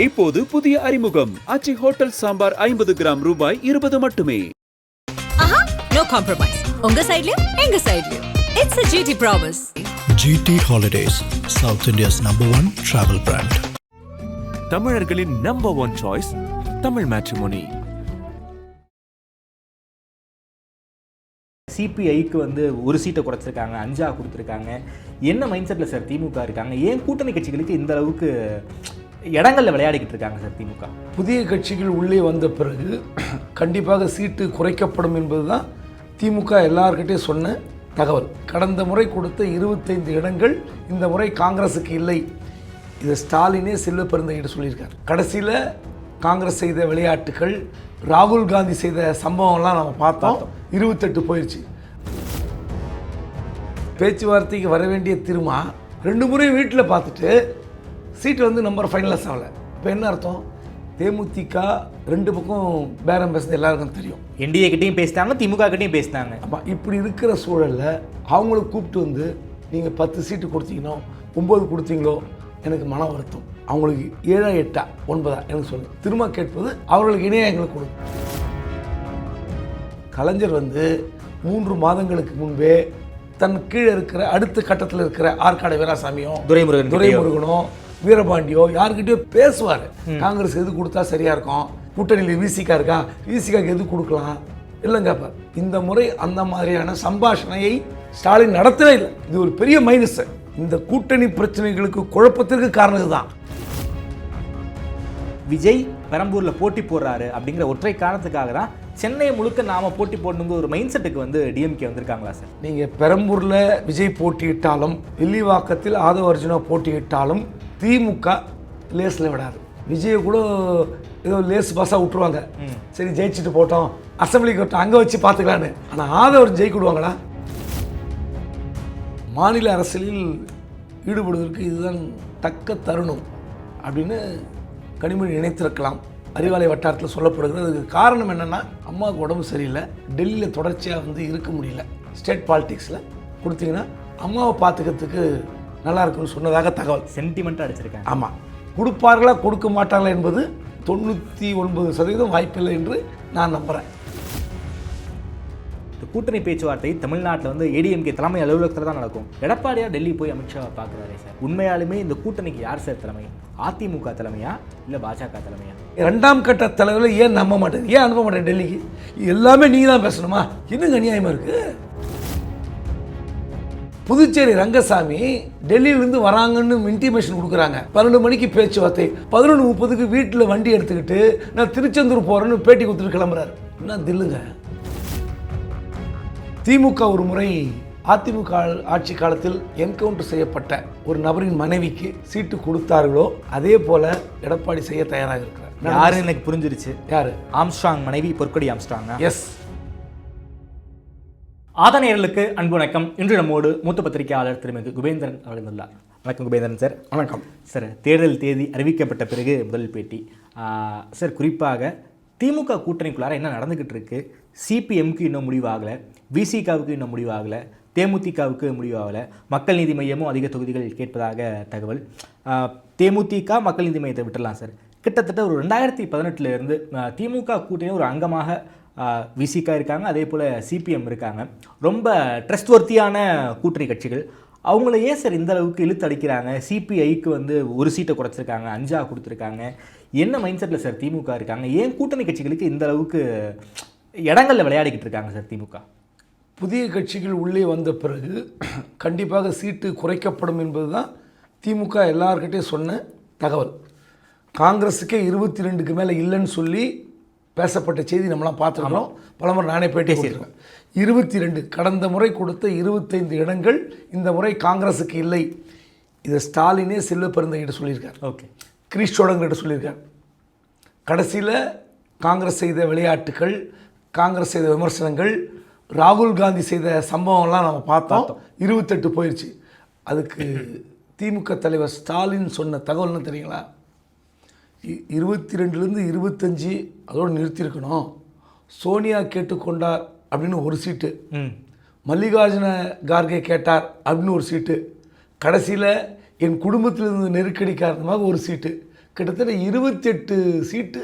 இப்போது புதிய அறிமுகம் ஆச்சி ஹோட்டல் சாம்பார் 50 கிராம் ரூபாய் 20 மட்டுமே. No compromise. உங்க சைடுலயும் எங்க சைடுலயும். It's a GT promise. GT Holidays, South India's #1 travel brand. தமிழர்களின் #1 சாய்ஸ் தமிழ் மேட்ரிமோனி. சிபிஐக்கு ஒரு சீட்டை குறைச்சிருக்காங்க, 5 கொடுத்துருக்காங்க. என்ன மைண்ட் செட்டில் சார் திமுக இருக்காங்க? ஏன் கூட்டணி கட்சிகளுக்கு இந்த அளவுக்கு இடங்களில் விளையாடிக்கிட்டு இருக்காங்க சார் திமுக? புதிய கட்சிகள் உள்ளே வந்த பிறகு கண்டிப்பாக சீட்டு குறைக்கப்படும் என்பது தான் திமுக எல்லார்கிட்டையும் சொன்ன தகவல். கடந்த முறை கொடுத்த 25 இடங்கள் இந்த முறை காங்கிரஸுக்கு இல்லை. இதை ஸ்டாலினே செல்வ பெருந்தகிட்ட சொல்லியிருக்கார். கடைசியில் காங்கிரஸ் செய்த விளையாட்டுகள், ராகுல் காந்தி செய்த சம்பவம்லாம் நம்ம பார்த்தோம். 28 போயிடுச்சு. பேச்சுவார்த்தைக்கு வர வேண்டிய திருமா 2 முறை வீட்டில் பார்த்துட்டு சீட்டு நம்பர் ஃபைனலைஸ் ஆகலை. இப்போ என்ன அர்த்தம்? தேமுதிக 2 பக்கம் பேரம் பேசுறது எல்லாருக்கும் தெரியும். என்டிஏ கிட்டையும் பேசிட்டாங்க, திமுக கிட்டையும் பேசிட்டாங்க. ஆமாம், இப்படி இருக்கிற சூழலில் அவங்கள கூப்பிட்டு நீங்கள் 10 சீட்டு கொடுத்தீங்களோ 9 கொடுத்தீங்களோ எனக்கு மன வருத்தம். அவங்களுக்கு 7 8 9 எனக்கு சொல்லு. திரும்ப கேட்பது அவர்களுக்கு இணையாக எங்களுக்கு கொடு. கலைஞர் 3 மாதங்களுக்கு முன்பே தன் கீழே இருக்கிற அடுத்த கட்டத்தில் இருக்கிற ஆற்காடு வீராசாமியோ துரைமுருகனோ வீரபாண்டியோ யாருக்கிட்டயோ பேசுவார். காங்கிரஸ் எது கொடுத்தா சரியா இருக்கும், கூட்டணியில் விசிகா இருக்கா, விசிகாக்கு எது கொடுக்கலாம் இல்லைங்க கேட்பார். இந்த முறை அந்த மாதிரியான சம்பாஷணையை ஸ்டாலின் நடத்தவே இல்லை. இது ஒரு பெரிய மைனஸ். இந்த கூட்டணி பிரச்சனைகளுக்கு குழப்பத்திற்கு காரணம் இதுதான். விஜய் பெரம்பூரில் போட்டி போடுறாரு அப்படிங்கிற ஒற்றை காரணத்துக்காக தான் சென்னை முழுக்க நாம போட்டி போடணுங்கிற ஒரு மைண்ட் செட்டுக்கு டிஎம்கே வந்திருக்காங்களா சார்? நீங்கள் பெரம்பூரில் விஜய் போட்டியிட்டாலும், வில்லிவாக்கத்தில் ஆதவ அர்ஜுனா போட்டியிட்டாலும் திமுக லேஸில் விடாது. விஜயை கூட ஏதோ லேஸ் பாஸாக விட்டுருவாங்க. சரி ஜெயிச்சுட்டு போட்டோம், அசம்பிளிக்கு விட்டோம், அங்கே வச்சு பார்த்துக்கலான்னு. ஆனால் ஆதவர் ஜெயிக்கிடுவாங்களா? மாநில அரசியலில் ஈடுபடுவதற்கு இதுதான் தக்க தருணம் அப்படின்னு கனிமொழி நினைத்திருக்கலாம். அறிவாலை வட்டாரத்தில் சொல்லப்படுகிறது. அதுக்கு காரணம் என்னென்னா, அம்மாவுக்கு உடம்பு சரியில்லை, டெல்லியில் தொடர்ச்சியாக இருக்க முடியல. ஸ்டேட் பாலிடிக்ஸில் கொடுத்தீங்கன்னா அம்மாவை பார்த்துக்கிறதுக்கு நல்லா இருக்குன்னு சொன்னதாக தகவல். சென்டிமெண்ட்டாக அடிச்சிருக்கேன். ஆமாம், கொடுப்பார்களா கொடுக்க மாட்டாங்களா என்பது 99% வாய்ப்பில்லை என்று நான் நம்புகிறேன். கூட்டணி பேச்சுவார்த்தை தமிழ்நாட்டில் ஏடிஎம்கே தலைமை அலுவலகத்தில் தான் நடக்கும். எடப்பாடியார் டெல்லி போய் அமித்ஷாவை பார்க்குறாரு சார். உண்மையாலுமே இந்த கூட்டணிக்கு யார் சார் தலைமை? அதிமுக தலைமையா இல்லை பாஜக தலைமையா? 2ஆம் கட்ட தலைவர்கள் ஏன் நம்ப மாட்டேன், ஏன் அனுப்ப மாட்டேன் டெல்லிக்கு? எல்லாமே நீங்கள் தான் பேசணுமா? இன்னும் அநியாயமாக இருக்குது. புதுச்சேரி ரங்கசாமி டெல்லியிலிருந்து வராங்கன்னு இன்டிமேஷன் கொடுக்குறாங்க. 12 மணிக்கு பேச்சுவார்த்தை, 11:30க்கு வீட்டில் வண்டி எடுத்துக்கிட்டு நான் திருச்செந்தூர் போகிறேன்னு பேட்டி கொடுத்துட்டு கிளம்புறாரு. என்ன தில்லுங்க? திமுக ஒரு முறை அதிமுக ஆட்சி காலத்தில் என்கவுண்டர் செய்யப்பட்ட ஒரு நபரின் மனைவிக்கு சீட்டு கொடுத்தார்களோ அதே போல எடப்பாடி செய்ய தயாராக இருக்கிறார். யாருன்னு எனக்கு புரிஞ்சிருச்சு. யாரு? ஆம்ஸ்ட்ராங் மனைவி பொற்கொடி ஆம்ஸ்ட்ராங். எஸ். ஆதனையர்களுக்கு அன்பு வணக்கம். இன்று நம்மோடு மூத்த பத்திரிகையாளர் திருமதி குபேந்திரன் அவர்கள் உள்ளார். வணக்கம் குபேந்திரன் சார். வணக்கம் சார். தேர்தல் தேதி அறிவிக்கப்பட்ட பிறகு முதல் பேட்டி சார். குறிப்பாக திமுக கூட்டணிக்குள்ளார என்ன நடந்துக்கிட்டு இருக்கு? சிபிஎம்க்கு இன்னும் முடிவாகலை, விசிகாவுக்கு இன்னும் முடிவாகலை, தேமுதிகவுக்கு முடிவாகலை. மக்கள் நீதி மையமும் அதிக தொகுதிகள் கேட்பதாக தகவல். தேமுதிக மக்கள் நீதி மையத்தை விட்டுடலாம் சார். கிட்டத்தட்ட ஒரு 2018 திமுக கூட்டணி ஒரு அங்கமாக விசிகா இருக்காங்க, அதே போல் சிபிஎம் இருக்காங்க. ரொம்ப ட்ரஸ்ட்வர்த்தியான கூட்டணி கட்சிகள். அவங்கள ஏன் சார் இந்த அளவுக்கு இழுத்து அடிக்கிறாங்க? சிபிஐக்கு ஒரு சீட்டை குறைச்சிருக்காங்க, 5 கொடுத்துருக்காங்க. என்ன மைண்ட் செட்டில் சார் திமுக இருக்காங்க? ஏன் கூட்டணி கட்சிகளுக்கு இந்த அளவுக்கு இடங்களில் விளையாடிக்கிட்டு இருக்காங்க சார் திமுக? புதிய கட்சிகள் உள்ளே வந்த பிறகு கண்டிப்பாக சீட்டு குறைக்கப்படும் என்பது தான் திமுக எல்லார்கிட்டையும் சொன்ன தகவல். காங்கிரஸுக்கே 22க்கு மேலே இல்லைன்னு சொல்லி பேசப்பட்ட செய்தி நம்மளாம் பார்த்துருக்கோம். பலமுறை நானே பேட்டி செய்கிறேன். 22 கடந்த முறை கொடுத்த 25 இடங்கள் இந்த முறை காங்கிரஸுக்கு இல்லை. இதை ஸ்டாலினே செல்வ பெருந்தகிட்ட சொல்லியிருக்கார். ஓகே. கிரீஷ் சோடங்கிட்ட சொல்லியிருக்கார். கடைசியில் காங்கிரஸ் செய்த விளையாட்டுகள், காங்கிரஸ் செய்த விமர்சனங்கள், ராகுல் காந்தி செய்த சம்பவம்லாம் நம்ம பார்த்தோம். 28 போயிடுச்சு. அதுக்கு திமுக தலைவர் ஸ்டாலின் சொன்ன தகவல்னு தெரியுங்களா? 22லேருந்து 25 அதோடு நிறுத்தியிருக்கணும். சோனியா கேட்டுக்கொண்டார் அப்படின்னு ஒரு சீட்டு, மல்லிகார்ஜுன கார்கே கேட்டார் அப்படின்னு ஒரு சீட்டு, கடைசியில் என் குடும்பத்திலிருந்து நெருக்கடி காரணமாக ஒரு சீட்டு, கிட்டத்தட்ட 28 சீட்டு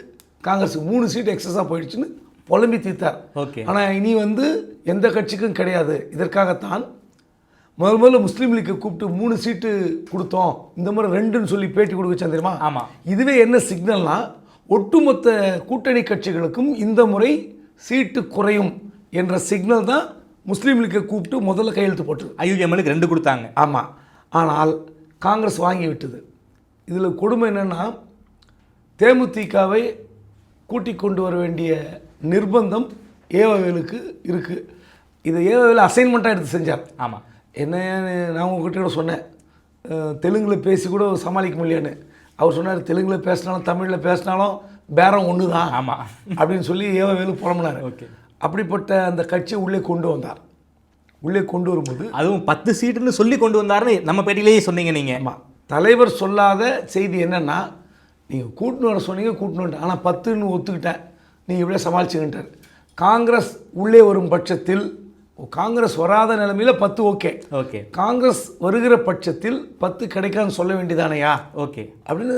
காங்கிரஸுக்கு 3 சீட்டு எக்ஸஸாக போயிடுச்சுன்னு புலம்பி தீர்த்தார். ஓகே. ஆனால் இனி வந்து எந்த கட்சிக்கும் கிடையாது. இதற்காகத்தான் முதல்ல முஸ்லீம் லீக்கை கூப்பிட்டு 3 சீட்டு கொடுத்தோம், இந்த மாதிரி 2ன்னு சொல்லி பேட்டி கொடுக்க வச்சா தெரியுமா? ஆமாம். இதுவே என்ன சிக்னல்னா, ஒட்டுமொத்த கூட்டணி கட்சிகளுக்கும் இந்த முறை சீட்டு குறையும் என்ற சிக்னல் தான் முஸ்லீம் லீக்கை கூப்பிட்டு முதல்ல கையெழுத்து போட்டது. IUML 2 கொடுத்தாங்க. ஆமாம். ஆனால் காங்கிரஸ் வாங்கி விட்டது. இதில் கொடுமை என்னென்னா, தேமுதிகவை கூட்டிக் கொண்டு வர வேண்டிய நிர்பந்தம் ஏவவேலுக்கு இருக்குது. இதை ஏவவேலு அசைன்மெண்ட்டாக எடுத்து செஞ்சார். ஆமாம். என்ன நான் உங்ககிட்ட கூட சொன்னேன், தெலுங்கில் பேசி கூட சமாளிக்க முடியலையான்னு. அவர் சொன்னார், தெலுங்கில் பேசினாலும் தமிழில் பேசினாலும் பேரம் ஒன்று தான். ஆமாம். அப்படின்னு சொல்லி ஏவவேலு புலம்புனார். ஓகே. அப்படிப்பட்ட அந்த கட்சியை உள்ளே கொண்டு வந்தார். உள்ளே கொண்டு வரும்போது அதுவும் 10 சீட்டுன்னு சொல்லி கொண்டு வந்தாருன்னு நம்ம பேட்டிலேயே சொன்னீங்க நீங்கள். ஆமாம். தலைவர் சொல்லாத செய்தி என்னென்னா, நீங்கள் கூட்டின்னு வர சொன்னீங்க, கூட்டின்னு வந்துட்டேன், ஆனால் 10ன்னு ஒத்துக்கிட்டேன், நீங்கள் இப்படியே சமாளிச்சுக்கிட்டார். காங்கிரஸ் உள்ளே வரும் பட்சத்தில், காங்கிரஸ் வராத நிலைமையில் 10 ஓகே. ஓகே. காங்கிரஸ் வருகிற பட்சத்தில் 10 கிடைக்கான்னு சொல்ல வேண்டியதானையா? ஓகே. அப்படின்னு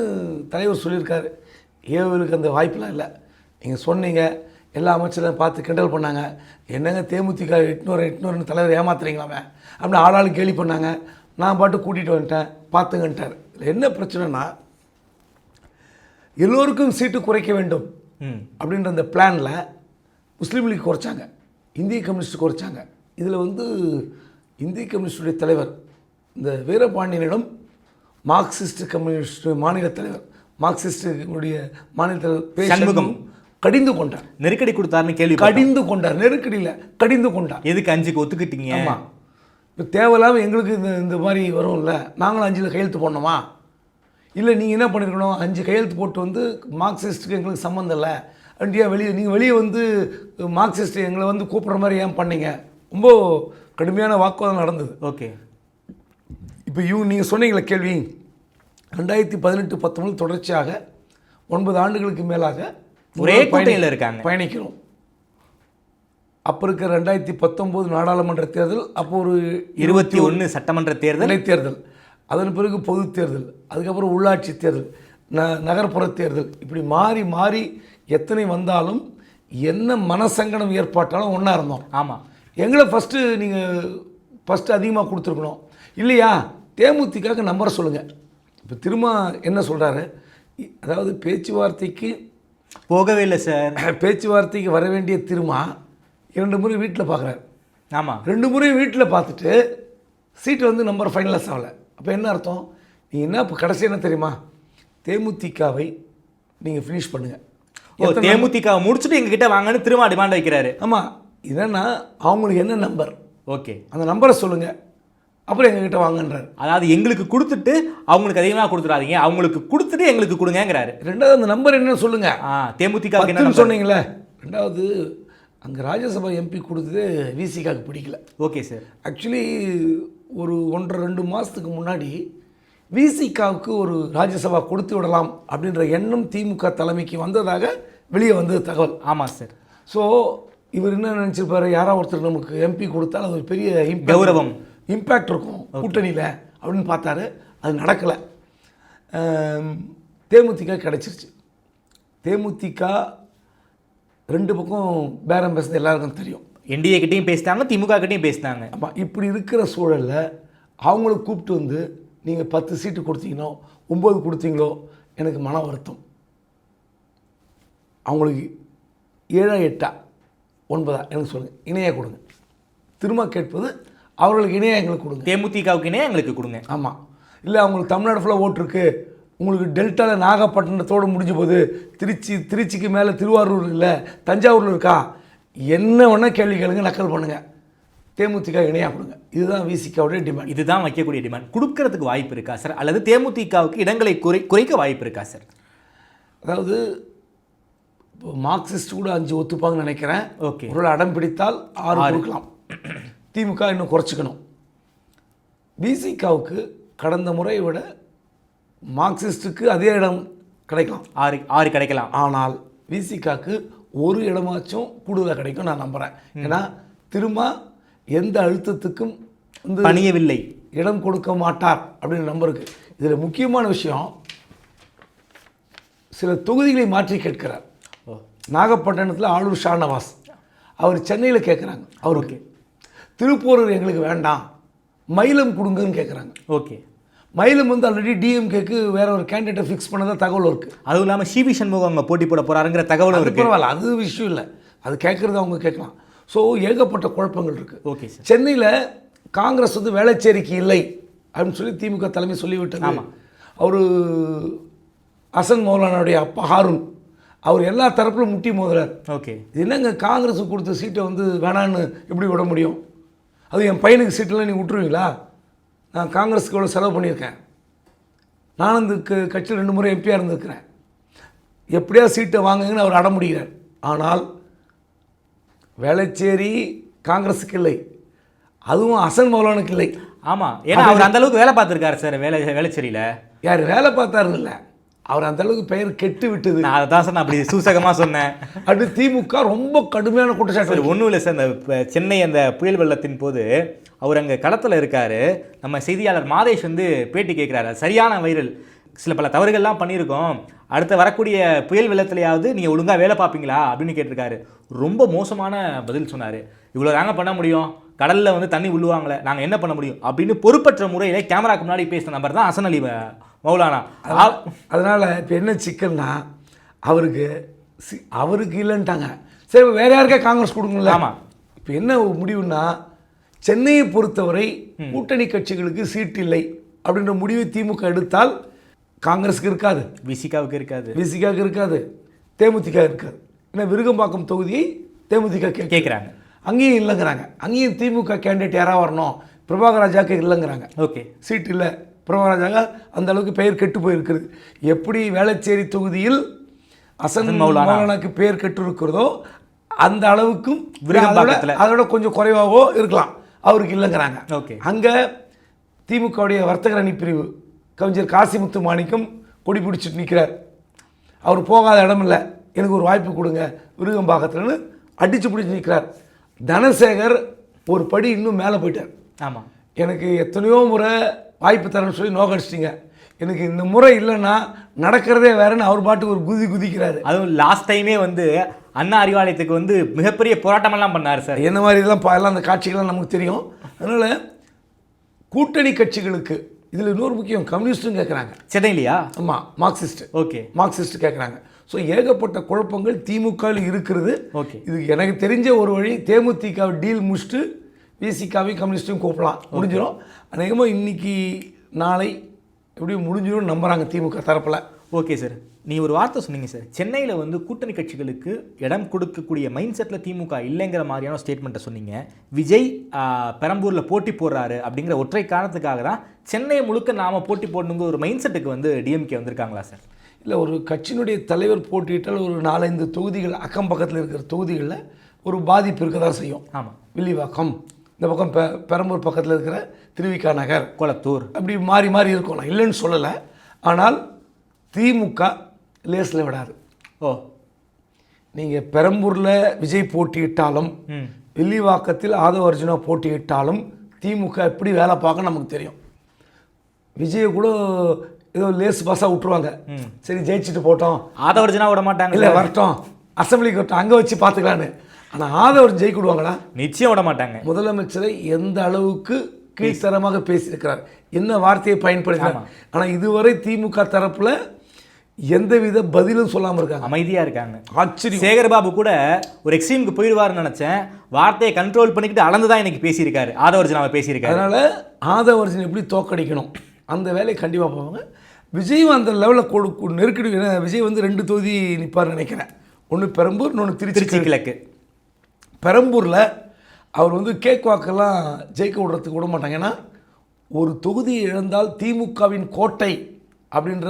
தலைவர் சொல்லியிருக்காரு. ஏவலுக்கு அந்த வாய்ப்பெலாம் இல்லை. நீங்கள் சொன்னீங்க, எல்லா அமைச்சரும் பார்த்து கிண்டல் பண்ணாங்க. என்னங்க தேமுதிக 800 தலைவர் ஏமாத்துறீங்களாமே அப்படின்னு ஆளாளு கேலி பண்ணாங்க. நான் பாட்டு கூட்டிகிட்டு வந்துட்டேன், பார்த்துங்கன்ட்டார். இதில் என்ன பிரச்சனைனா, எல்லோருக்கும் சீட்டு குறைக்க வேண்டும் அப்படின்ற அந்த பிளானில் முஸ்லீம் லீக் குறைச்சாங்க, இந்திய கம்யூனிஸ்ட் குறைச்சாங்க. இதில் வந்து இந்திய கம்யூனிஸ்டுடைய தலைவர் இந்த வீரபாண்டியனிடம் மார்க்சிஸ்ட் கம்யூனிஸ்ட் மாநில தலைவர், மார்க்சிஸ்டுடைய மாநில தலைவர் சண்முகம் கடிந்து கொண்டார். நெருக்கடி கொடுத்தாருன்னு கேள்வி. கடிந்து கொண்டார், நெருக்கடியில் கடிந்து கொண்டார். எதுக்கு 5க்கு ஒத்துக்கிட்டீங்க? ஆமாம். இப்போ தேவையில்லாமல் எங்களுக்கு இந்த மாதிரி வரும்ல, நாங்களும் 5ல் கையெழுத்து போடணுமா? இல்லை நீங்கள் என்ன பண்ணியிருக்கணும், 5 கையெழுத்து போட்டு வந்து மார்க்சிஸ்ட்டுக்கு எங்களுக்கு சம்மந்தம் இல்லை அப்படியா, நீங்கள் வெளியே வந்து மார்க்சிஸ்ட் எங்களை வந்து கூப்பிட்ற மாதிரி ஏன் பண்ணீங்க? ரொம்ப கடுமையான வாக்குவாதம் நடந்தது. ஓகே. இப்போ நீங்கள் சொன்னீங்களே கேள்வி, 2018-19 தொடர்ச்சியாக 9 ஆண்டுகளுக்கு மேலாக ஒரே கூட்டணியில் இருக்காங்க, பயணிக்கிறோம். அப்போ இருக்கிற 2019 நாடாளுமன்ற தேர்தல், அப்போ ஒரு 21 சட்டமன்ற தேர்தல், தேர்தல், அதன் பிறகு பொது தேர்தல், அதுக்கப்புறம் உள்ளாட்சி தேர்தல், நகர்ப்புற தேர்தல், இப்படி மாறி மாறி எத்தனை வந்தாலும் என்ன மனசங்கடம் ஏற்பட்டாலும் ஒன்றா இருந்தோம். ஆமாம். எங்களை ஃபஸ்ட்டு அதிகமாக கொடுத்துருக்கணும் இல்லையா? தேமுதிகாவுக்கு நம்பரை சொல்லுங்கள். இப்போ திரும்ப என்ன சொல்கிறாரு, அதாவது பேச்சுவார்த்தைக்கு போகவே இல்லை சார். பேச்சுவார்த்தைக்கு வர வேண்டிய திருமா 2 முறை வீட்டில் பார்க்குறாரு. ஆமாம். 2 முறை வீட்டில் பார்த்துட்டு சீட்டு வந்து நம்பர் ஃபைனலைஸ் ஆகலை. அப்போ என்ன அர்த்தம்? நீங்கள் என்ன இப்போ கடைசி என்ன தெரியுமா, தேமுதிகவை நீங்கள் ஃபினிஷ் பண்ணுங்கள். தேமுதிகவை முடிச்சுட்டு எங்ககிட்ட வாங்கன்னு திரும்ப டிமாண்ட் வைக்கிறாரு. ஆமாம். என்னென்னா அவங்களுக்கு என்ன நம்பர், ஓகே, அந்த நம்பரை சொல்லுங்கள், அப்புறம் எங்ககிட்ட வாங்கன்றார். அதாவது எங்களுக்கு கொடுத்துட்டு அவங்களுக்கு அதிகமாக கொடுத்துடாதீங்க, அவங்களுக்கு கொடுத்துட்டு எங்களுக்கு கொடுங்கிறாரு. ரெண்டாவது அந்த நம்பர் என்னன்னு சொல்லுங்கள். தேமுதிக என்ன சொன்னீங்களே. ரெண்டாவது அங்கே ராஜ்யசபா எம்பி கொடுத்தது விசிகாவுக்கு பிடிக்கல. Okay sir. ஆக்சுவலி ஒரு 1.5-2 மாதத்துக்கு முன்னாடி விசிகாவுக்கு ஒரு ராஜ்யசபா கொடுத்து விடலாம் அப்படின்ற எண்ணம் திமுக தலைமைக்கு வந்ததாக வெளியே வந்தது தகவல். ஆமாம் சார். ஸோ இவர் என்ன நினச்சிருப்பாரு, யாராவது ஒருத்தர் நமக்கு எம்பி கொடுத்தால் அது ஒரு பெரிய கௌரவம், இம்பேக்ட் இருக்கும் கூட்டணியில் அப்படின்னு பார்த்தாரு. அது நடக்கலை. தேமுதிக கிடச்சிருச்சு. தேமுதிக 2 பக்கம் பேரம் பேசுறது எல்லாருக்கும் தெரியும். என்டிஏ கிட்டையும் பேசிட்டாங்க, திமுக கிட்டையும் பேசிட்டாங்க. ஆமாம். இப்படி இருக்கிற சூழலில் அவங்கள கூப்பிட்டு வந்து நீங்கள் 10 சீட்டு கொடுத்தீங்களோ 9 கொடுத்தீங்களோ எனக்கு மன வருத்தம். அவங்களுக்கு 7 8 9 எனக்கு சொல்லுங்கள், இணையாக கொடுங்க. திரும்ப கேட்பது அவர்களுக்கு இணையாக எங்களுக்கு கொடுங்க. தேமுதிகவுக்கு இணையாக எங்களுக்கு கொடுங்க. ஆமாம். இல்லை அவங்களுக்கு தமிழ்நாடு ஃபுல்லாக ஓட்டு இருக்குது, உங்களுக்கு டெல்டாவில் நாகப்பட்டினத்தோடு முடிஞ்ச போது திருச்சிக்கு மேலே திருவாரூர் இல்லை, தஞ்சாவூரில் இருக்கா, என்ன வேணால் கேள்வி கேளுங்க, நக்கல் பண்ணுங்கள், தேமுதிக இணையாக கொடுங்க. இதுதான் விசிகாவுடைய டிமாண்ட். இதுதான் வைக்கக்கூடிய டிமாண்ட். கொடுக்கறதுக்கு வாய்ப்பு இருக்கா சார், அல்லது தேமுதிகவுக்கு இடங்களை குறைக்க வாய்ப்பு இருக்கா சார்? அதாவது இப்போ மார்க்சிஸ்ட் கூட 5 ஒத்துப்பாங்கன்னு நினைக்கிறேன். ஓகே. ஒரு அடம் பிடித்தால் 6 கொடுக்கலாம். திமுக இன்னும் குறைச்சிக்கணும். விசிகாவுக்கு கடந்த முறையை விட மார்க்சிஸ்ட்டுக்கு அதே இடம் கிடைக்கலாம், 6 கிடைக்கலாம். ஆனால் விசிகாவுக்கு ஒரு இடமாச்சும் கூடுதலாக கிடைக்கும் நான் நம்புகிறேன். ஏன்னா திரும்ப எந்த அழுத்தத்துக்கும் வந்து பணியவில்லை, இடம் கொடுக்க மாட்டார் அப்படின்னு நம்பருக்கு. இதில் முக்கியமான விஷயம், சில தொகுதிகளை மாற்றி கேட்கிறார். நாகப்பட்டினத்தில் ஆளூர் ஷாநவாஸ், அவர் சென்னையில் கேட்குறாங்க. அவருக்கு திருப்பூரூர் எங்களுக்கு வேண்டாம், மயிலம் கொடுங்கன்னு கேட்குறாங்க. ஓகே, மயிலம் வந்து ஆல்ரெடி டிஎம்கேக்கு வேற ஒரு கேண்டிடேட்டை ஃபிக்ஸ் பண்ணதான் தகவல் இருக்குது. அதுவும் இல்லாமல் சிவி சண்முகம் அவங்க போட்டி போட போகிறாருங்கிற தகவலும் இருக்குது. பரவாயில்ல, அது விஷயம் இல்லை, அது கேட்குறது அவங்க கேட்கலாம். ஸோ ஏகப்பட்ட குழப்பங்கள் இருக்குது. Okay sir. சென்னையில் காங்கிரஸ் வந்து வேளச்சேரிக்கு இல்லை அப்படின்னு சொல்லி திமுக தலைமை சொல்லிவிட்டது. ஆமாம், அவர் அசன் மௌலானாவுடைய அப்பா ஹாரூன், அவர் எல்லா தரப்பிலும் முட்டி மோதுறார். ஓகே, இது என்னங்க காங்கிரஸுக்கு கொடுத்த சீட்டை வந்து வேணான்னு எப்படி விட முடியும்? அது என் பையனுக்கு சீட்டெல்லாம் நீங்கள் விட்டுருவீங்களா? நான் காங்கிரஸுக்கு எவ்வளோ செலவு பண்ணியிருக்கேன், நான் இந்த கட்சியில் 2 முறை எம்பியாக இருந்திருக்கிறேன், எப்படியா சீட்டை வாங்குங்கன்னு அவர் அடமுடிகிறார். ஆனால் வேளச்சேரி காங்கிரஸுக்கு இல்லை, அதுவும் அசன் மௌலானுக்கு இல்லை. ஆமாம், ஏன்னா அவர் அந்த அளவுக்கு வேலை பார்த்துருக்காரு சார் வேளச்சேரியில். யார் வேலை பார்த்தாருன்னு இல்லை, அவர் அந்த அளவுக்கு பெயர் கெட்டு விட்டது. நான் அதை தான் சார் நான் அப்படி சூசகமாக சொன்னேன். அது திமுக ரொம்ப கடுமையான குற்றச்சாட்டு. ஒன்றும் இல்லை சார், இந்த சென்னை அந்த புயல் வெள்ளத்தின் போது அவர் அங்கே களத்தில் இருக்கார். நம்ம செய்தியாளர் மாதேஷ் வந்து பேட்டி கேட்குறாரு, சரியான வைரல், சில பல தவறுகள்லாம் பண்ணியிருக்கோம், அடுத்த வரக்கூடிய புயல் வெள்ளத்துலையாவது நீங்கள் ஒழுங்காக வேலை பார்ப்பீங்களா அப்படின்னு கேட்டிருக்காரு. ரொம்ப மோசமான பதில் சொன்னார். இவ்வளோ தாங்க பண்ண முடியும், கடலில் வந்து தண்ணி உள்ளுவாங்களே, நாங்கள் என்ன பண்ண முடியும் அப்படின்னு பொறுப்பற்ற முறையில் கேமராக்கு முன்னாடி பேசின நம்பர் தான் ஹசன் அலி மௌலானா. அதனால் இப்போ என்ன சிக்கல்னா, அவருக்கு இல்லைன்ட்டாங்க. சரி, வேற யாருக்கா காங்கிரஸ் கொடுங்களா? ஆமாம். இப்போ என்ன முடிவுன்னா, சென்னையை பொறுத்தவரை கூட்டணி கட்சிகளுக்கு சீட் இல்லை அப்படின்ற முடிவை திமுக எடுத்தால் காங்கிரஸுக்கு இருக்காது, விசிகாவுக்கு இருக்காது, விசிகாவுக்கு இருக்காது, தேமுதிக இருக்காது. ஏன்னா விருகம்பாக்கம் தொகுதியை தேமுதிக கேட்குறாங்க, அங்கேயும் இல்லைங்கிறாங்க. அங்கேயும் திமுக கேண்டிடேட் யாராக வரணும், பிரபாகர் ராஜாவுக்கு இல்லைங்கிறாங்க. ஓகே, சீட் இல்லை, பிரபாகர் ராஜாங்க அந்த அளவுக்கு பெயர் கெட்டு போயிருக்குது. எப்படி வேளச்சேரி தொகுதியில் அசன் மௌலானாக்கு பெயர் கெட்டு இருக்கிறதோ அந்த அளவுக்கும் அதோட கொஞ்சம் குறைவாகவோ இருக்கலாம், அவருக்கு இல்லைங்கிறாங்க. ஓகே, அங்கே திமுகவுடைய வர்த்தகர் அணி பிரிவு கவிஞர் காசிமுத்து மாணிக்கம் கொடி பிடிச்சிட்டு நிற்கிறார். அவர் போகாத இடம் இல்லை, எனக்கு ஒரு வாய்ப்பு கொடுங்க விருகம்பாக்கத்துலன்னு அடித்து பிடிச்சி நிற்கிறார். தனசேகர் ஒரு படி இன்னும் மேலே போயிட்டார். ஆமாம், எனக்கு எத்தனையோ முறை வாய்ப்பு தரேன்னு சொல்லி நோக்கடிச்சிட்டிங்க, எனக்கு இந்த முறை இல்லைன்னா நடக்கிறதே வேறன்னு அவர் பாட்டுக்கு ஒரு குதிக்கிறாரு. அதுவும் லாஸ்ட் டைமே வந்து அண்ணா அறிவாலயத்துக்கு வந்து மிகப்பெரிய போராட்டமெல்லாம் பண்ணார் சார். என்ன மாதிரி இதெல்லாம் எல்லாம் அந்த காட்சிகள்லாம் நமக்கு தெரியும். அதனால் கூட்டணி கட்சிகளுக்கு இதில் இன்னொரு முக்கியம், கம்யூனிஸ்ட்டும் கேட்குறாங்க சென்னையிலையா? ஆமாம், மார்க்சிஸ்ட். ஓகே, மார்க்சிஸ்ட் கேட்குறாங்க. ஸோ ஏகப்பட்ட குழப்பங்கள் திமுகவில் இருக்கிறது. ஓகே, இது எனக்கு தெரிஞ்ச ஒரு வழி, தேமுதிக டீல் முடிச்சுட்டு விசிகாவையும் கம்யூனிஸ்ட்டையும் கூப்பிடலாம், முடிஞ்சிடும். அநேகமாக இன்னைக்கு நாளை எப்படியும் முடிஞ்சிடும் நம்புகிறாங்க திமுக தரப்பில். ஓகே சார், நீ ஒரு வார்த்தை சொன்னீங்க சார், சென்னையில் வந்து கூட்டணி கட்சிகளுக்கு இடம் கொடுக்கக்கூடிய மைண்ட் செட்டில் திமுக இல்லைங்கிற மாதிரியான ஸ்டேட்மெண்ட்டை சொன்னீங்க. விஜய் பெரம்பூரில் போட்டி போடுறாரு அப்படிங்கிற ஒற்றை காரணத்துக்காக தான் சென்னை முழுக்க நாம் போட்டி போடணுங்கிற ஒரு மைண்ட் செட்டுக்கு வந்து டிஎம்கே வந்திருக்காங்களா சார்? இல்லை, ஒரு கட்சியினுடைய தலைவர் போட்டியிட்டால் ஒரு 4-5 தொகுதிகள் அக்கம் பக்கத்தில் இருக்கிற தொகுதிகளில் ஒரு பாதிப்பு இருக்க தான் செய்யும். ஆமாம், வில்லிவாக்கம், இந்த பக்கம் பெரம்பூர் பக்கத்தில் இருக்கிற திருவிக்கா நகர், கொளத்தூர், அப்படி மாறி மாறி இருக்கும். நான் இல்லைன்னு சொல்லலை, ஆனால் திமுக லேஸில் விடாது. ஓ, நீங்கள் பெரம்பூரில் விஜய் போட்டியிட்டாலும் வில்லிவாக்கத்தில் ஆதவ அர்ஜுனா போட்டியிட்டாலும் திமுக எப்படி வேலை பார்க்க நமக்கு தெரியும். விஜயை கூட ஏதோ லேஸ் பாஸாக விட்டுருவாங்க, சரி ஜெயிச்சுட்டு போட்டோம், ஆதவ அர்ஜுனா விட மாட்டாங்க, இல்லை வரட்டும் அசம்பிளிக்கு வரட்டும் அங்கே வச்சு பார்த்துக்கலான்னு. ஆனால் ஆதவர் ஜெயிக்க விடுவாங்களா? நிச்சயம் விட மாட்டாங்க. முதலமைச்சரை எந்த அளவுக்கு கீழ்த்தரமாக பேசியிருக்கிறார், என்ன வார்த்தையை பயன்படுத்தினார். ஆனால் இதுவரை திமுக தரப்பில் எந்தவித பதிலும் சொல்லாமல் இருக்காங்க, அமைதியாக இருக்காங்க. ஆச்சரியம். சேகர்பாபு கூட ஒரு எக்ஸ்ட்ரீமுக்கு போயிடுவார்னு நினச்சேன், வார்த்தையை கண்ட்ரோல் பண்ணிக்கிட்டு அளந்து தான் எனக்கு பேசியிருக்காரு, ஆதவர்ஜனாவை பேசியிருக்காரு. அதனால் ஆதவர்ஜன் எப்படி தோக்கடிக்கணும் அந்த வேலையை கண்டிப்பாக போவாங்க. விஜயும் அந்த லெவலில் நெருக்கடி. விஜய் வந்து 2 தொகுதி நிற்பார் நினைக்கிறேன், ஒன்று பெரம்பூர், இன்னொன்று திருச்சி கிழக்கு. பெரம்பூரில் அவர் வந்து கேக் வாக்கெல்லாம் ஜெயிக்க விடுறதுக்கு விட மாட்டாங்க. ஏன்னா ஒரு தொகுதியை இழந்தால் திமுகவின் கோட்டை அப்படின்ற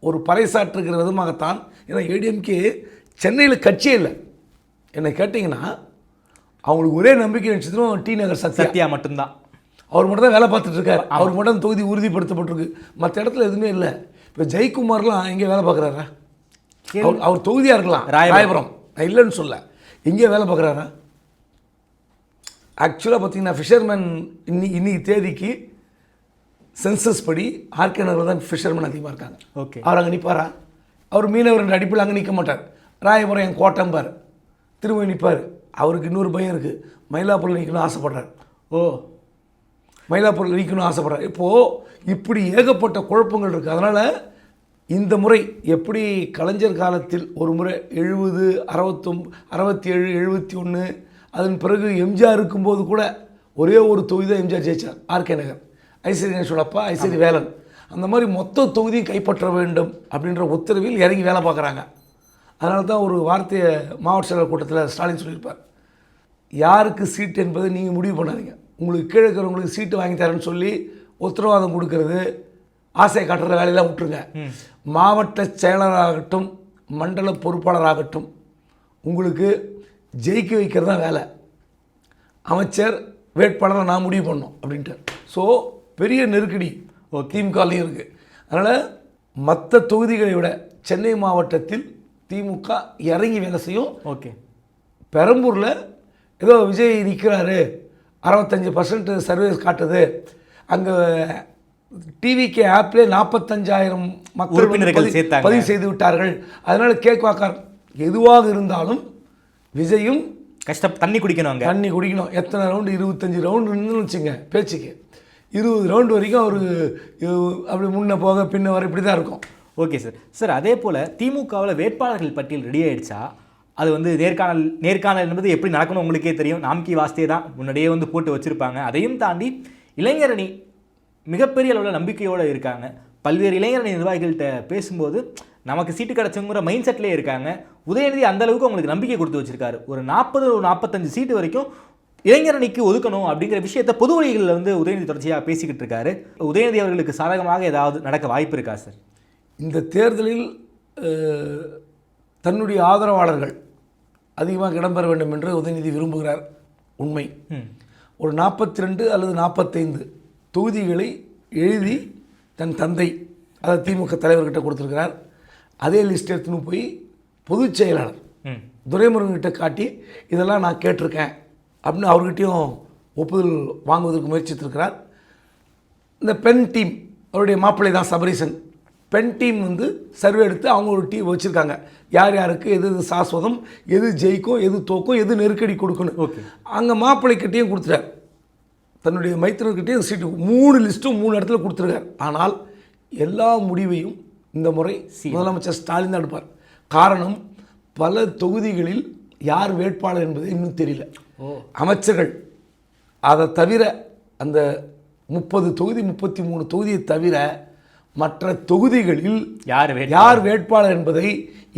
ஒரு பறைசாற்றுகிற விதமாகத்தான். ஏன்னா ஏடிஎம்கே சென்னையில் கட்சியே இல்லை. என்னை கேட்டிங்கன்னா அவங்களுக்கு ஒரே நம்பிக்கை நட்சத்திரம் டி நகர் சத்யா மட்டும்தான். அவர் மட்டும் தான் வேலை பார்த்துட்டு இருக்காரு, அவர் மட்டும் தொகுதி உறுதிப்படுத்தப்பட்டிருக்கு, மற்ற இடத்துல எதுவுமே இல்லை. இப்போ ஜெயக்குமார்லாம் எங்கே வேலை பார்க்குறாரா? அவர் தொகுதியாக இருக்கலாம் ராயபுரம், நான் இல்லைன்னு சொல்ல, எங்கே வேலை பார்க்குறாரா? ஆக்சுவலாக பார்த்தீங்கன்னா ஃபிஷர்மேன் இன்னைக்கு தேதிக்கு சென்சஸ் படி ஆர்கே நகரில் தான் ஃபிஷர்மேன் அதிகமாக இருக்காங்க. ஓகே, அவர் அங்கே நிற்பாரா? அவர் மீனவர் என்ற அடிப்பில் அங்கே நிற்க மாட்டார். ராயபுரம் என் கோட்டம்பார், திரும்ப நிற்பார். அவருக்கு இன்னொரு பயம் இருக்குது, மயிலாப்பூரில் நிற்கணும்னு ஆசைப்படுறார். மயிலாப்பூரில் நிற்கணும்னு ஆசைப்படுறார். இப்போது இப்படி ஏகப்பட்ட குழப்பங்கள் இருக்குது. அதனால் இந்த முறை எப்படி கலைஞர் காலத்தில் ஒரு முறை 70, 67, 71, அதன் பிறகு எம்ஜிஆர் இருக்கும்போது கூட ஒரே ஒரு தொகுதி தான் எம்ஜிஆர் ஜெயிச்சார், ஆர்கே நகர், ஐஸ்வரி கணேஷோட அப்பா ஐஸ்வரி வேலன். அந்த மாதிரி மொத்த தொகுதியும் கைப்பற்ற வேண்டும் அப்படின்ற உத்தரவில் இறங்கி வேலை பார்க்குறாங்க. அதனால தான் ஒரு வார்த்தையை மாவட்ட செயலர் கூட்டத்தில் ஸ்டாலின் சொல்லியிருப்பார், யாருக்கு சீட்டு என்பதை நீங்கள் முடிவு பண்ணாதீங்க, உங்களுக்கு கீழே இருக்கிறவங்களுக்கு சீட்டு வாங்கி தரேன்னு சொல்லி உத்தரவாதம் கொடுக்கறது, ஆசை காட்டுற வேலையெல்லாம் விட்டுருங்க. மாவட்ட செயலராகட்டும் மண்டல பொறுப்பாளராகட்டும் உங்களுக்கு ஜெயிக்க வைக்கிறது தான் வேலை, அமைச்சர் வேட்பாளரை நான் முடிவு பண்ணோம் அப்படின்ட்டு. ஸோ பெரிய நெருக்கடி திமுகலையும் இருக்குது. அதனால் மற்ற தொகுதிகளை விட சென்னை மாவட்டத்தில் திமுக இறங்கி வேலை செய்யும். பெரம்பூரில் ஏதோ விஜய் நிற்கிறாரு, 65% சர்வேஸ் காட்டுது, அங்கே டிவிகே ஆப்லேயே 45,000 மக்கள் பதிவு செய்து விட்டார்கள், அதனால் கேக் வாக்கார் எதுவாக இருந்தாலும் விஜயும் தண்ணி குடிக்கணும். எத்தனை ரவுண்டு, 25 ரவுண்டு இருந்துன்னு வச்சுங்க பேச்சுக்கு, 20 ரவுண்டு வரைக்கும் அவர் அப்படி முன்ன போக பின்ன வர இப்படி தான் இருக்கும். Okay sir. அதே போல் திமுகவில் வேட்பாளர்கள் பட்டியல் ரெடி ஆகிடுச்சா? அது வந்து நேர்காணல் என்பது எப்படி நடக்கணும் உங்களுக்கே தெரியும். நாம்கி வாஸ்தே தான் முன்னாடியே வந்து போட்டு வச்சுருப்பாங்க. அதையும் தாண்டி இளைஞரணி மிகப்பெரிய அளவில் நம்பிக்கையோடு இருக்காங்க. பல்வேறு இளைஞரணி நிர்வாகிகள்கிட்ட பேசும்போது நமக்கு சீட்டு கிடச்சுங்கிற மைண்ட் செட்லேயே இருக்காங்க. உதயநிதி அந்தளவுக்கு அவங்களுக்கு நம்பிக்கை கொடுத்து வச்சுருக்காரு. ஒரு 40-45 சீட்டு வரைக்கும் இளைஞரணிக்கு ஒதுக்கணும் அப்படிங்கிற விஷயத்தை பொது வழிகளில் வந்து உதயநிதி தொடர்ச்சியாக பேசிக்கிட்டு இருக்காரு. உதயநிதி அவர்களுக்கு சாதகமாக ஏதாவது நடக்க வாய்ப்பு இருக்கா சார்? இந்த தேர்தலில் தன்னுடைய ஆதரவாளர்கள் அதிகமாக இடம்பெற வேண்டும் என்று உதயநிதி விரும்புகிறார், உண்மை. ஒரு 42 அல்லது 45 தொகுதிகளை எழுதி தன் தந்தை, அதாவது திமுக தலைவர்கிட்ட கொடுத்துருக்கிறார். அதே லிஸ்ட் எடுத்துன்னு போய் பொதுச் செயலாளர் துரைமுருகன்கிட்ட காட்டி இதெல்லாம் நான் கேட்டிருக்கேன் அப்படின்னு அவர்கிட்டையும் ஒப்புதல் வாங்குவதற்கு முயற்சித்திருக்கிறார். இந்த பெண் டீம், அவருடைய மாப்பிள்ளை தான் சபரீசன், பெண் டீம் வந்து சர்வே எடுத்து அவங்க ஒரு டீம் வச்சுருக்காங்க, யார் யாருக்கு எது எது சாஸ்வதம், எது ஜெயிக்கும், எது தோக்கும், எது நெருக்கடி கொடுக்கணும். அங்கே மாப்பிள்ளைக்கிட்டையும் கொடுத்துட்டார், தன்னுடைய மைத்திரர்கிட்டையும் சீட்டு 3 லிஸ்ட்டும் 3 இடத்துல கொடுத்துருக்கார். ஆனால் எல்லா முடிவையும் இந்த முறை முதலமைச்சர் ஸ்டாலின் தான் எடுப்பார். காரணம், பல தொகுதிகளில் யார் வேட்பாளர் என்பது இன்னும் தெரியல. அமைச்சர்கள் அதை தவிர அந்த 30 தொகுதி 33 தொகுதியை தவிர மற்ற தொகுதிகளில் யார் வேட்பாளர் என்பதை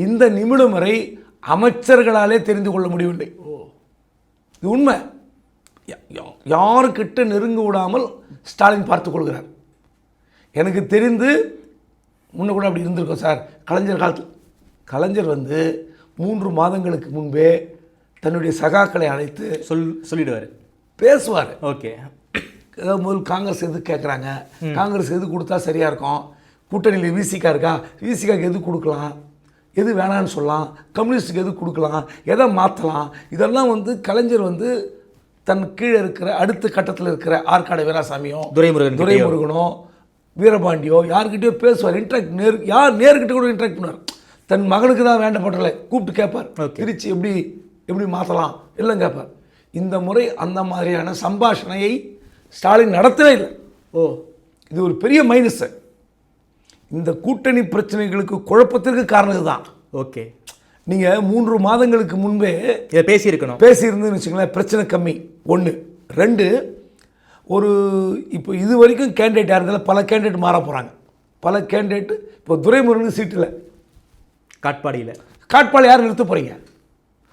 இந்த நிமிடம் வரை அமைச்சர்களாலே தெரிந்து கொள்ள முடியவில்லை. இது உண்மை. யாருக்கிட்ட நெருங்க விடாமல் ஸ்டாலின் பார்த்துக் கொள்கிறார். எனக்கு தெரிந்து முன்ன கூட அப்படி இருந்திருக்கோம் சார். கலைஞர் காலத்தில் கலைஞர் வந்து 3 மாதங்களுக்கு முன்பே தன்னுடைய சகாக்களை அழைத்து சொல்லிடுவார், பேசுவார். ஏதாவது முதல் காங்கிரஸ் எது கேட்குறாங்க, காங்கிரஸ் எது கொடுத்தா சரியாக இருக்கும், கூட்டணியில் விசிகா இருக்கா, விசிகாக்கு எது கொடுக்கலாம், எது வேணான்னு சொல்லலாம், கம்யூனிஸ்ட்டுக்கு எது கொடுக்கலாம், எதை மாற்றலாம், இதெல்லாம் வந்து கலைஞர் வந்து தன் கீழே இருக்கிற அடுத்த கட்டத்தில் இருக்கிற ஆற்காடு வீராசாமியும் துரைமுருகனோ வீரபாண்டியோ யார்கிட்டயோ பேசுவார். இன்ட்ராக்ட் நேர்கிட்ட கூட இன்ட்ராக்ட் பண்ணுவார். தன் மகனுக்கு தான் வேண்டப்பட்டலை கூப்பிட்டு கேட்பார், திருச்சி எப்படி மாற்றலாம் எல்லாம் கேட்பார். இந்த முறை அந்த மாதிரியான சம்பாஷணையை ஸ்டாலின் நடத்தவே இல்லை. இது ஒரு பெரிய மைனஸ். இந்த கூட்டணி பிரச்சனைகளுக்கு குழப்பத்திற்கு காரணம் இதுதான். நீங்கள் 3 மாதங்களுக்கு முன்பே இதை பேசியிருந்துன்னு வச்சுங்களேன், பிரச்சனை கம்மி. 1. 2, ஒரு இப்போ இது வரைக்கும் கேண்டிடேட் யார் இருந்தாலும் பல கேண்டிடேட் மாற போகிறாங்க. பல கேண்டிடேட் இப்போ துரைமுருகனுக்கு சீட்டு இல்லை, காட்பாடி யார் நிறுத்த போகிறீங்க?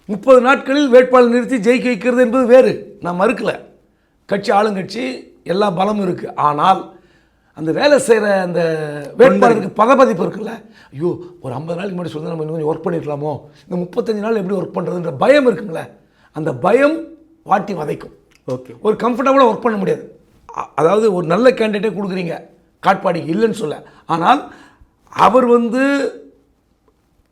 30 நாட்களில் வேட்பாளர் நிறுத்தி ஜெயிக்க வைக்கிறது என்பது வேறு, நான் மறுக்கலை. கட்சி ஆளுங்கட்சி எல்லா பலமும் இருக்குது. ஆனால் அந்த வேலை செய்கிற அந்த வேட்பாளருக்கு பதப்பதிப்பு இருக்குல்ல, ஐயோ ஒரு 50 நாளைக்கு முன்னாடி சொல்லி நம்ம இன்னும் கொஞ்சம் ஒர்க் பண்ணியிருக்கலாமோ, இந்த 35 நாள் எப்படி ஒர்க் பண்ணுறதுன்ற பயம் இருக்குங்களே, அந்த பயம் வாட்டி வதைக்கும். ஒரு கம்ஃபர்டபுளாக ஒர்க் பண்ண முடியாது. அதாவது ஒரு நல்ல கேண்டிடேட்டே கொடுக்குறீங்க, காட்பாடி இல்லைன்னு சொல்ல, ஆனால் அவர் வந்து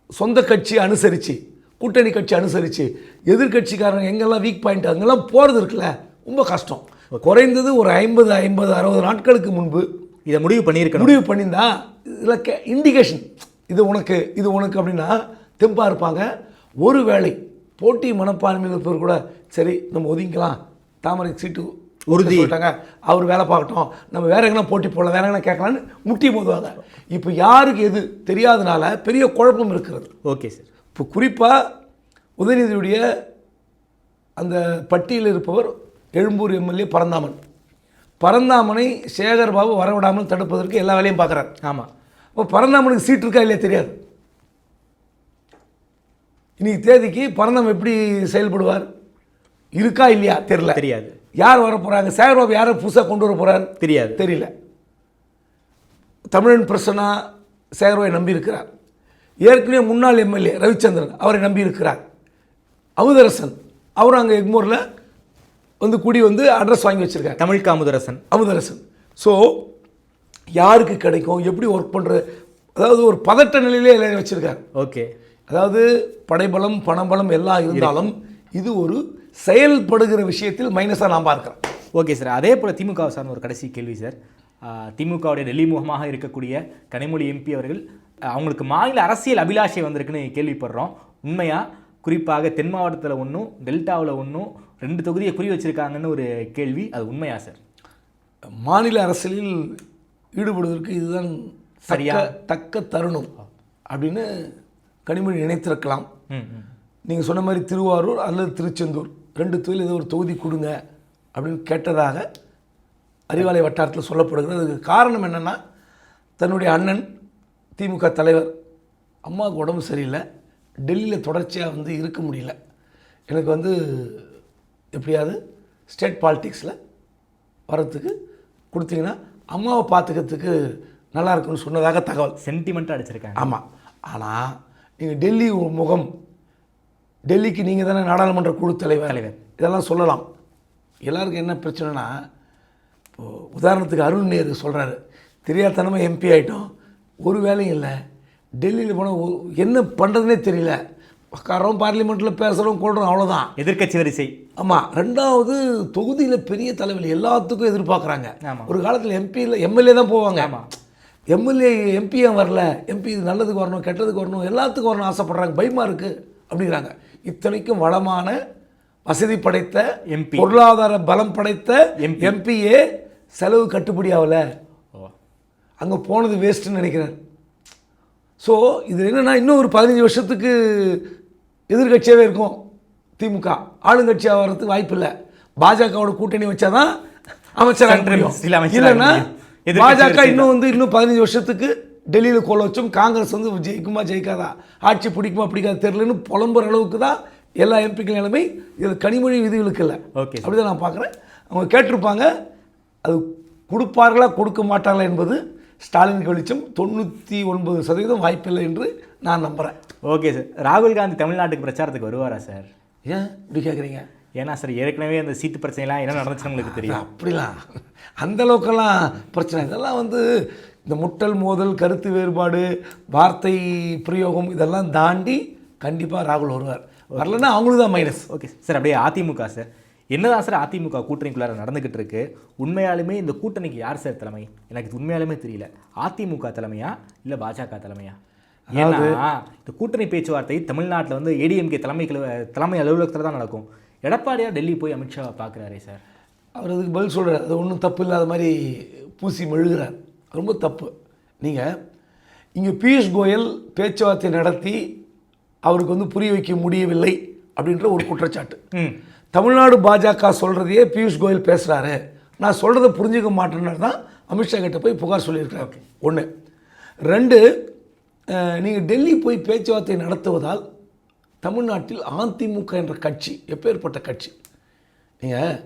சொந்த கட்சி அனுசரித்து, கூட்டணி கட்சி அனுசரித்து, எதிர்கட்சிக்காரங்க எங்கெல்லாம் வீக் பாயிண்ட் அங்கெல்லாம் போகிறது இருக்குல்ல, ரொம்ப கஷ்டம். குறைந்தது ஒரு 50-60 நாட்களுக்கு முன்பு இதை முடிவு பண்ணியிருந்தா இதில் இண்டிகேஷன் இது உனக்கு அப்படின்னா தெம்பாக இருப்பாங்க. ஒரு வேளை போட்டி மனப்பான்மையில் இருப்பவர் கூட சரி நம்ம ஒதுங்கிக்கலாம், தாமரை சீட்டு உறுதி சொல்லிட்டாங்க, அவர் வேலை பார்க்கட்டும், நம்ம வேற எங்கன்னா போட்டி போடலாம், வேற எங்கன்னா கேட்கலான்னு முட்டி மோதுவாங்க. இப்போ யாருக்கு எது தெரியாதனால பெரிய குழப்பம் இருக்கிறது. Okay sir. இப்போ குறிப்பாக உதயநிதியுடைய அந்த பட்டியலில் இருப்பவர் எழும்பூர் எம்எல்ஏ பரந்தாமனை சேகர் பாபு வரவிடாமல் தடுப்பதற்கு எல்லா வேலையும் பார்க்குறாரு. ஆமாம். இப்போ பரந்தாமனுக்கு சீட் இருக்கா இல்லையா தெரியாது. இன்னைக்கு தேதிக்கு பரந்தாமன் எப்படி செயல்படுவார், இருக்கா இல்லையா தெரியாது. யார் வர போகிறாங்க, சேகர் பாபு யாரை புதுசாக கொண்டு வர போகிறார் தெரியல. தமிழன் பிரசன்னா சேகர்பாபை நம்பி இருக்கிறார். ஏற்கனவே முன்னாள் எம்எல்ஏ ரவிச்சந்திரன் அவரை நம்பி இருக்கிறார். அமுதரசன் அவரும் அங்கே எக்மோரில் வந்து கூடி வந்து அட்ரஸ் வாங்கி வச்சுருக்காரு, தமிழ்க்கு அமுதரசன். ஸோ யாருக்கு கிடைக்கும், எப்படி ஒர்க் பண்ணுறது, அதாவது ஒரு பதட்ட நிலையிலே எல்லாரும் வச்சுருக்காரு. ஓகே. அதாவது படைபலம் பணபலம் எல்லாம் இருந்தாலும் இது ஒரு செயல்படுகிற விஷயத்தில் மைனஸாக நான் பார்க்குறேன். Okay sir. அதே போல் திமுக சார்ந்த ஒரு கடைசி கேள்வி சார். திமுகவுடைய டெல்லி முகமாக இருக்கக்கூடிய கனிமொழி எம்பி அவர்கள் அவங்களுக்கு மாநில அரசியல் அபிலாஷை வந்திருக்குன்னு கேள்விப்படுறோம். உண்மையாக குறிப்பாக தென் மாவட்டத்தில் ஒன்றும் டெல்டாவில் ஒன்றும் 2 தொகுதியை குறி வச்சுருக்காங்கன்னு ஒரு கேள்வி, அது உண்மையா சார்? மாநில அரசியலில் ஈடுபடுவதற்கு இதுதான் தக்க தருணம் அப்படின்னு கனிமொழி நினைத்திருக்கலாம். நீங்கள் சொன்ன மாதிரி திருவாரூர் அல்லது திருச்செந்தூர் 2 தொகுதியில் ஏதோ ஒரு தொகுதி கொடுங்க அப்படின்னு கேட்டதாக அறிவாலய வட்டாரத்தில் சொல்லப்படுகிறது. அதுக்கு காரணம் என்னென்னா, தன்னுடைய அண்ணன் திமுக தலைவர் அம்மாவுக்கு உடம்பு சரியில்லை, டெல்லியில் தொடர்ச்சியாக வந்து இருக்க முடியல, எனக்கு வந்து எப்படியாவது ஸ்டேட் பாலிட்டிக்ஸில் வரத்துக்கு கொடுத்தீங்கன்னா அம்மாவை பார்த்துக்கிறதுக்கு நல்லா இருக்குன்னு சொன்னதாக தகவல். சென்டிமெண்ட்டாக அடிச்சிருக்காங்க. ஆமாம். ஆனால் நீங்கள் டெல்லி முகம், டெல்லிக்கு நீங்கள் தானே நாடாளுமன்ற குழு தலைவர், இதெல்லாம் சொல்லலாம். எல்லாருக்கும் என்ன பிரச்சனைனா, இப்போது உதாரணத்துக்கு அருண் நேரு சொல்கிறாரு, தெரியாதனமாக எம்பி ஆகிட்டோம், ஒரு வேலையும் இல்லை, டெல்லியில் போனால் என்ன பண்ணுறதுனே தெரியல, உட்காரோம் பார்லிமெண்ட்டில் பேசுகிறோம் கொள்கிறோம், அவ்வளோதான் எதிர்க்கட்சி வரிசை. ஆமாம். 2வது தொகுதியில் பெரிய தலைவர் எல்லாத்துக்கும் எதிர்பார்க்குறாங்க. ஒரு காலத்தில் எம்பியில் எம்எல்ஏ தான் போவாங்க. எம்எல்ஏ எம்பி ஏன் வரல, எம்பி இது நல்லதுக்கு வரணும் கெட்டதுக்கு வரணும் எல்லாத்துக்கும் வரணும் ஆசைப்படுறாங்க, பயமாக இருக்குது அப்படிங்கிறாங்க. இத்தனைக்கும் வளமான வசதி படைத்த எம்பி, பொருளாதார பலம் படைத்த எம்பியே செலவு கட்டுப்படி ஆகலை, அங்கே போனது வேஸ்ட்டுன்னு நினைக்கிறேன். ஸோ இது என்னென்னா, இன்னும் ஒரு 15 வருஷத்துக்கு எதிர்கட்சியாகவே இருக்கும் திமுக, ஆளுங்கட்சியாக வர்றதுக்கு வாய்ப்பு இல்லை. பாஜகவோட கூட்டணி வச்சா தான் அமைச்சராக, இல்லைன்னா பாஜக இன்னும் 15 வருஷத்துக்கு டெல்லியில் கோல வச்சோம், காங்கிரஸ் வந்து ஜெயிக்குமா ஜெயிக்காதா, ஆட்சி பிடிக்குமா பிடிக்காத தெரியலன்னு புலம்புற அளவுக்கு தான் எல்லா எம்பிக்கள் நிலைமை. இது கனிமொழி விதிகளுக்கு இல்லை. ஓகே, அப்படி தான் நான் பார்க்குறேன். அவங்க கேட்டிருப்பாங்க, அது கொடுப்பார்களா கொடுக்க மாட்டாங்களா என்பது ஸ்டாலினுக்கு வெளிச்சம். 99% வாய்ப்பில்லை என்று நான் நம்புகிறேன். Okay sir. ராகுல் காந்தி தமிழ்நாட்டுக்கு பிரச்சாரத்துக்கு வருவாரா சார்? ஏன் இப்படி கேட்குறீங்க? ஏன்னா சார் ஏற்கனவே அந்த சீட்டு பிரச்சனைலாம் என்ன நடந்துச்சு உங்களுக்கு தெரியும். அப்படிலாம் அந்தளவுக்கெல்லாம் பிரச்சனை, இதெல்லாம் வந்து இந்த முட்டல் மோதல், கருத்து வேறுபாடு, வார்த்தை பிரயோகம் இதெல்லாம் தாண்டி கண்டிப்பாக ராகுல் வருவார். வரலன்னா அவங்களுக்கு தான் மைனஸ். Okay sir. அப்படியே அதிமுக சார், என்னதான் சார் அதிமுக கூட்டணிக்குள்ளார நடந்துக்கிட்டு இருக்கு? உண்மையாலுமே இந்த கூட்டணிக்கு யார் சார் தலைமை? எனக்கு உண்மையாலுமே தெரியல. அதிமுக தலைமையா இல்லை பாஜக தலைமையா? ஏன்னா இந்த கூட்டணி பேச்சுவார்த்தை தமிழ்நாட்டில் வந்து ஏடிஎம்கே தலைமை அலுவலகத்தில் தான் நடக்கும். எடப்பாடியார் டெல்லி போய் அமித்ஷாவை பார்க்குறாரே சார், அவர் அதுக்கு பதில் சொல்கிறார், அது ஒன்றும் தப்பு இல்லாத மாதிரி பூசி மெழுகிறார், ரொம்ப தப்பு. நீங்கள் இங்கே பியூஷ் கோயல் பேச்சுவார்த்தை நடத்தி அவருக்கு வந்து புரிய வைக்க முடியவில்லை அப்படின்ற ஒரு குற்றச்சாட்டு. தமிழ்நாடு பாஜக சொல்கிறதையே பியூஷ் கோயல் பேசுகிறாரு, நான் சொல்கிறத புரிஞ்சுக்க மாட்டேன்னு தான் அமித்ஷா கிட்ட போய் புகார் சொல்லியிருக்காரு. 1. 2, நீங்கள் டெல்லி போய் பேச்சுவார்த்தை நடத்துவதால் தமிழ்நாட்டில் அதிமுக என்ற கட்சி எப்பேற்பட்ட கட்சி, நீங்கள்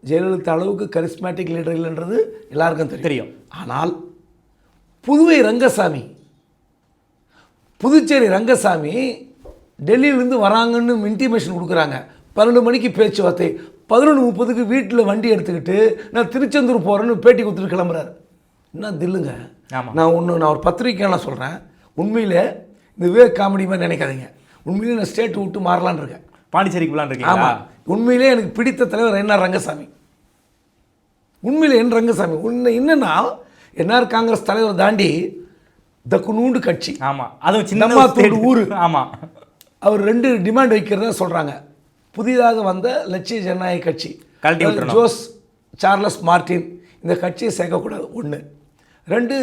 ஜெயலலிதா அளவுக்கு கரிஸ்மேட்டிக் லீடர் இல்லைன்றது எல்லாருக்கும் தெரியும். ஆனால் புதுவை ரங்கசாமி, புதுச்சேரி ரங்கசாமி டெல்லியிலேருந்து வராங்கன்னு இன்டிமேஷன் கொடுக்குறாங்க. 12 மணிக்கு பேச்சுவார்த்தை, 11:30க்கு வீட்டில் வண்டி எடுத்துக்கிட்டு நான் திருச்செந்தூர் போகிறேன்னு பேட்டி கொடுத்துட்டு கிளம்புறாரு. என்ன தில்லுங்க. நான் ஒரு பத்திரிக்கையாக சொல்கிறேன், உண்மையிலே இந்த விவேக் காமெடி மாதிரி நினைக்காதீங்க, உண்மையிலே நான் ஸ்டேட் விட்டு மாறலான்னு இருக்கேன், பாண்டிச்சேரிக்கு போகலான்னு இருக்கேன். ஆமாம், உண்மையிலே எனக்கு பிடித்த தலைவர் என்ஆர் ரங்கசாமி, உண்மையிலே என் ரங்கசாமி. என்னென்னா என்ஆர் காங்கிரஸ் தலைவர் தாண்டி தக்குனூண்டு கட்சி. ஆமாம், அதுவும் சின்ன நம்மாத்தோடு ஊர். ஆமாம், அவர் 2 டிமாண்ட் வைக்கிறதா சொல்கிறாங்க. புதிதாக வந்த லட்சிய ஜனநாயக கட்சி, கழட்டி விட்டுறணும். ஜோஸ் சார்லஸ் மார்டின் இந்த கட்சியை சேர்க்கக்கூடாது 1. 2,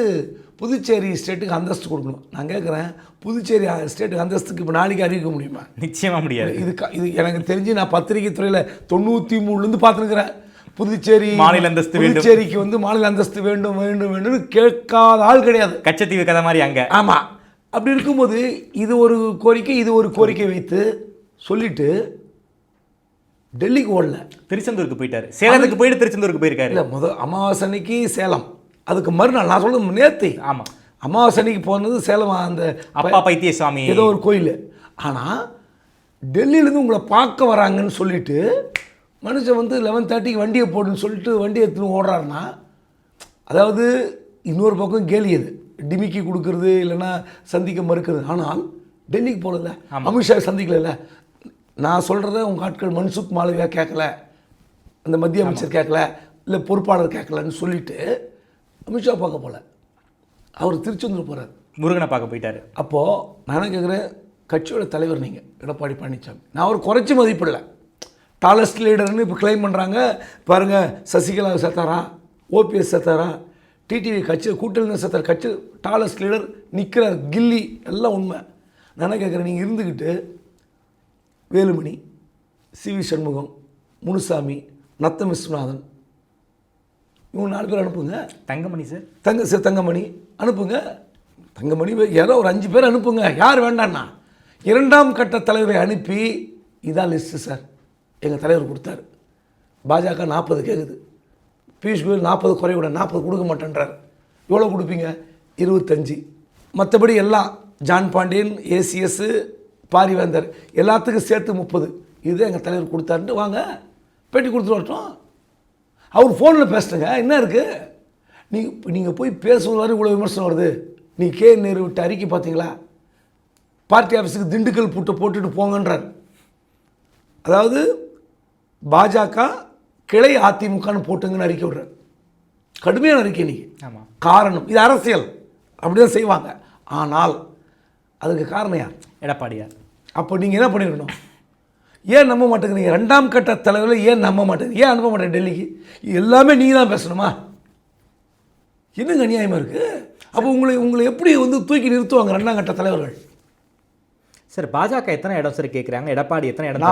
புதுச்சேரி ஸ்டேட்டுக்கு அந்தஸ்து கொடுக்கணும். நான் கேட்குறேன், புதுச்சேரி ஸ்டேட்டுக்கு அந்தஸ்துக்கு இப்போ நாளைக்கு அறிவிக்க முடியுமா? நிச்சயமாக முடியாது. இது எனக்கு தெரிஞ்சு நான் பத்திரிகை துறையில் 93 பார்த்துருக்குறேன். புதுச்சேரி மாநில அந்தஸ்து வேண்டும், புதுச்சேரிக்கு வந்து மாநில அந்தஸ்து வேண்டும் வேண்டும் வேண்டும்னு கேட்காத ஆள் கிடையாது. கச்சத்தீவு கதை மாதிரி அங்கே. ஆமாம். அப்படி இருக்கும்போது இது ஒரு கோரிக்கை, இது ஒரு கோரிக்கை வைத்து சொல்லிட்டு டெல்லிக்கு ஓடல, திருச்செந்தூருக்கு போயிட்டாரு. சேலத்துக்கு போயிட்டு திருச்செந்தூருக்கு போயிருக்காரு. இல்லை, அமாவாசை அன்னைக்கு சேலம், அதுக்கு மறுநாள் நான் சொல்றது நேற்று. ஆமாம், அமாவாசை அன்னைக்கு போனது சேலம், அந்த அப்பா பைத்திய சாமி ஏதோ ஒரு கோயில். ஆனால் டெல்லியிலேருந்து உங்களை பார்க்க வராங்கன்னு சொல்லிட்டு மனுஷன் வந்து 11:30க்கு வண்டியை போடுன்னு சொல்லிட்டு வண்டியை எடுத்துன்னு ஓடுறாருன்னா, அதாவது இன்னொரு பக்கம் கேலி அது, டிமிக்கி கொடுக்கறது இல்லைன்னா சந்திக்க மறுக்கிறது. ஆனால் டெல்லிக்கு போகல, அமித்ஷா சந்திக்கல. நான் சொல்கிறத உங்கள் ஆட்கள் மன்சுக் மாளவியா கேட்கல, அந்த மத்திய அமைச்சர் கேட்கல, இல்லை பொறுப்பாளர் கேட்கலன்னு சொல்லிட்டு அமித்ஷா பார்க்க போகல, அவர் திருச்செந்தூர் போகிறார், முருகனை பார்க்க போயிட்டாரு. அப்போது நான் என்ன கேட்குறேன், கட்சியோட தலைவர் நீங்கள் எடப்பாடி பழனிசாமி, நான் அவர் குறைச்சி மதிப்பில்லை, டாலஸ்ட் லீடர்னு இப்போ கிளைம் பண்ணுறாங்க. பாருங்கள், சசிகலா செத்தாரா, ஓபிஎஸ் செத்தாரா, டிடிவி கட்சி கூட்டணி செத்தார், கட்சி டாலஸ்ட் லீடர் நிற்கிறார், கில்லி, எல்லாம் உண்மை. நான் என்ன கேட்குறேன், நீங்கள் இருந்துக்கிட்டு வேலுமணி, சிவி சண்முகம், முனுசாமி, நத்தம் விஸ்வநாதன், இவங்க 4 பேர் அனுப்புங்க. தங்கமணி சார், தங்கமணி அனுப்புங்க. தங்கமணி யாரோ ஒரு 5 பேர் அனுப்புங்க. யார் வேண்டான்னா 2ஆம் கட்ட தலைவரை அனுப்பி, இதான் லிஸ்ட்டு சார் எங்கள் தலைவர் கொடுத்தாரு. பாஜக 40 கேட்குது, பியூஷ் கோயல் 40 குறைவிட 40 கொடுக்க மாட்டேன்றார். எவ்வளோ கொடுப்பீங்க? 25. மற்றபடி எல்லாம் ஜான் பாண்டியன், ஏசிஎஸ், பாரிவேந்தர் எல்லாத்துக்கும் சேர்த்து 30. இது எங்கள் தலைவர் கொடுத்தாருன்ட்டு வாங்க, பேட்டி கொடுத்துட்டு வரட்டும். அவர் ஃபோனில் பேசுகிறேங்க, என்ன இருக்குது? நீங்கள் போய் பேசுவது வரை இவ்வளோ விமர்சனம் வருது. நீ நேரு விட்டு அறிக்கை பார்த்தீங்களா? பார்ட்டி ஆஃபீஸுக்கு திண்டுக்கல் பூட்டை போட்டுட்டு போங்கன்றார். அதாவது பாஜக கிளை அதிமுகன்னு போட்டுங்கன்னு அறிக்கை விடுறார். கடுமையான அறிக்கை நீ. ஆமாம், காரணம் இது அரசியல், அப்படி தான் செய்வாங்க. ஆனால் அதுக்கு காரணம் யார்? எடப்பாடியார். அப்போ நீங்கள் என்ன பண்ணிருக்கணும்? ஏன் நம்ப மாட்டேங்கிறீங்க? 2ஆம் கட்ட தலைவர்கள் ஏன் நம்ப மாட்டேங்க? ஏன் அனுப்ப மாட்டேங்க டெல்லிக்கு? எல்லாமே நீங்கள் தான் பேசணுமா? என்னங்க அநியாயமாக இருக்குது? அப்போ உங்களை எப்படி வந்து தூக்கி நிறுத்துவாங்க 2ஆம் கட்ட தலைவர்கள்? சார், பாஜக எத்தனை இடம் சார் கேட்குறாங்க? எடப்பாடி எத்தனை இடம்?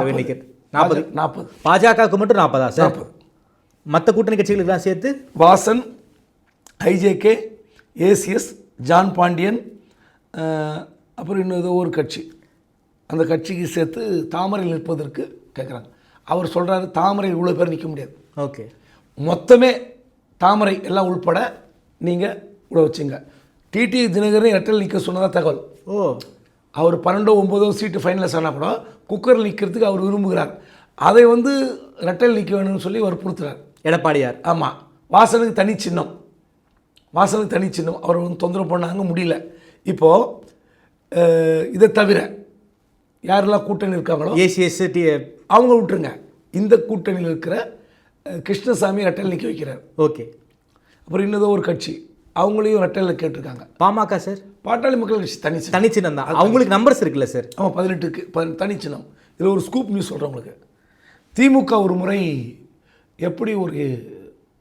40. பாஜகவுக்கு மட்டும் 40 சார்? 40. மற்ற கூட்டணி கட்சிகளுக்கு தான் சேர்த்து வாசன், ஐஜேகே, ஏசிஎஸ், ஜான் பாண்டியன், அப்புறம் இன்னும் ஏதோ ஒரு கட்சி, அந்த கட்சிக்கு சேர்த்து தாமரையில் நிற்பதற்கு கேட்குறாங்க. அவர் சொல்கிறாரு, தாமரையில் இவ்வளோ பேர் நிற்க முடியாது. ஓகே, மொத்தமே தாமரை எல்லாம் உள்பட நீங்கள் இவ்வளோ வச்சுங்க. டிடி தினகரன் இரட்டையில் நிற்க சொன்னதாக தகவல். அவர் 12-9 சீட்டு ஃபைனலிஸ்ட் ஆனால் கூட குக்கரில் நிற்கிறதுக்கு அவர் விரும்புகிறார். அதை வந்து இரட்டையில் நிற்க வேணும்னு சொல்லி வற்புறுத்துறார் எடப்பாடியார். ஆமாம், வாசனுக்கு தனி சின்னம், அவர் வந்து தொந்தரவு பண்ணாங்க, முடியல. இப்போது இதை தவிர யாரெல்லாம் கூட்டணி இருக்காங்களோ, ஏசிஎஸ், அவங்க விட்டுருங்க. இந்த கூட்டணியில் இருக்கிற கிருஷ்ணசாமி ரெட்டையில் நிற்க வைக்கிறார். ஓகே, அப்புறம் இன்னதோ ஒரு கட்சி, அவங்களையும் ரெட்டையில் கேட்டிருக்காங்க. பாமக சார், பாட்டாளி மக்கள் கட்சி தனிச்சின்னம் தான். அவங்களுக்கு நம்பர்ஸ் இருக்குல்ல சார்? ஆமாம், 18க்கு தனிச்சின்னம். இதில் ஒரு ஸ்கூப் நியூஸ் சொல்கிறேன் உங்களுக்கு. திமுக ஒரு முறை எப்படி ஒரு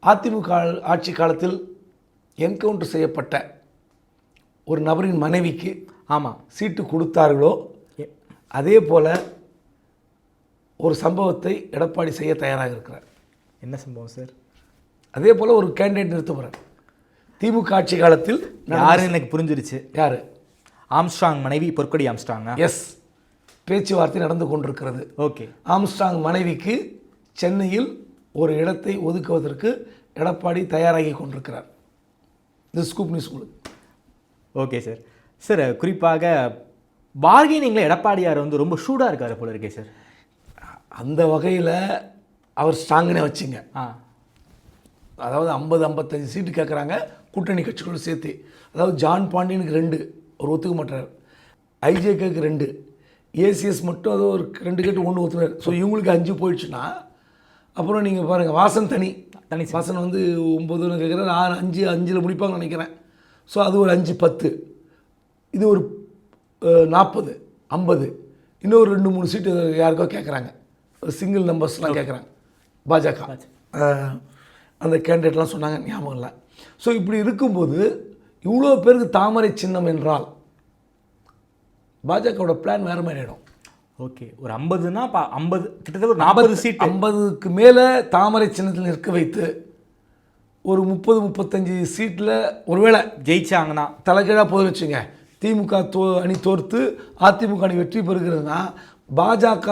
அதிமுக ஆட்சி காலத்தில் என்கவுண்டர் செய்யப்பட்ட ஒரு நபரின் மனைவிக்கு சீட்டு கொடுத்தார்களோ, அதே போல் ஒரு சம்பவத்தை எடப்பாடி செய்ய தயாராக இருக்கிறார். என்ன சம்பவம் சார்? அதே போல் ஒரு கேண்டிடேட் நிறுத்த போகிறார். திமுக ஆட்சி காலத்தில் யாருன்னு எனக்கு புரிஞ்சிருச்சு. யார்? ஆம்ஸ்ட்ராங் மனைவி பொற்கொடி ஆம்ஸ்ட்ராங். எஸ், பேச்சுவார்த்தை நடந்து கொண்டிருக்கிறது. ஓகே, ஆம்ஸ்ட்ராங் மனைவிக்கு சென்னையில் ஒரு இடத்தை ஒதுக்குவதற்கு எடப்பாடி தயாராகி கொண்டிருக்கிறார். இது ஸ்கூப் நியூஸ் உங்களுக்கு. Okay sir. சார், குறிப்பாக பார்கெனிங்கில் எடப்பாடியார் வந்து ரொம்ப ஷூடாக இருக்கார் போல இருக்கே சார். அந்த வகையில் அவர் ஸ்ட்ராங்குனே வச்சுங்க. அதாவது 50-55 சீட்டு கேட்குறாங்க கூட்டணி கட்சிகளோடு சேர்த்து. அதாவது ஜான் பாண்டியனுக்கு 2 ஒரு ஒத்துக்க மாட்டார், ஐஜேகேக்கு 2, ஏசிஎஸ் மட்டும் அது ஒரு 2 கேட்டு 1 ஒத்துனார். ஸோ இவங்களுக்கு 5 போயிடுச்சுன்னா அப்புறம் நீங்கள் பாருங்கள், வாசன் தனி வாசன் வந்து 9 கேட்குறாரு, 6 5 5 முடிப்பாங்கன்னு நினைக்கிறேன். ஸோ அது ஒரு 5-10. இது ஒரு 40, 50, இன்னொரு 2-3 சீட்டு யாருக்கோ கேட்குறாங்க, சிங்கிள் நம்பர்ஸ்லாம் கேட்குறாங்க பாஜக. அந்த கேண்டிடேட்லாம் சொன்னாங்க, ஞாபகம் இல்லை. ஸோ இப்படி இருக்கும்போது இவ்வளோ பேருக்கு தாமரை சின்னம் என்றால் பாஜகவோட பிளான் வேறு மாதிரி ஆகிடும். ஓகே, ஒரு 50னா 50, கிட்டத்தட்ட ஒரு 40 சீட், 50க்கு மேலே தாமரை சின்னத்தில் நிற்க வைத்து ஒரு 30-35 சீட்டில் ஒருவேளை ஜெயிச்சாங்கன்னா தலைகீழாக போய் வச்சுங்க, திமுக அணி தோர்த்து அதிமுக அணி வெற்றி பெறுகிறதுனா பாஜக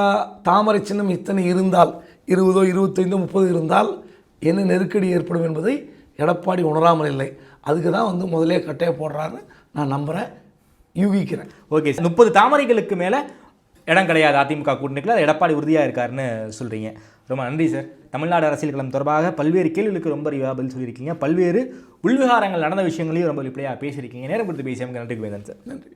தாமரை சின்னம் இத்தனை இருந்தால் 20, 25, 30 இருந்தால் என்ன நெருக்கடி ஏற்படும் என்பதை எடப்பாடி உணராமல் இல்லை. அதுக்கு தான் முதலே கட்டையை போடுறாருன்னு நான் நம்புகிறேன், யூகிக்கிறேன். ஓகே, 30 தாமரைகளுக்கு மேலே இடம் கிடையாது அதிமுக கூட்டணிக்குள்ள, அது எடப்பாடி உறுதியாக இருக்காருன்னு சொல்கிறீங்க. ரொம்ப நன்றி சார். தமிழ்நாடு அரசியல் களம் தொடர்பாக பல்வேறு கேள்விகளுக்கு ரொம்ப அறிவாக பதில் சொல்லியிருக்கீங்க. பல்வேறு உள்விகாரங்கள் நடந்த விஷயங்களையும் ரொம்ப வெளிப்படையாக பேசியிருக்கீங்க. நேரம் கொடுத்து பேசியவங்க நன்றி வேந்தன் சார். நன்றி.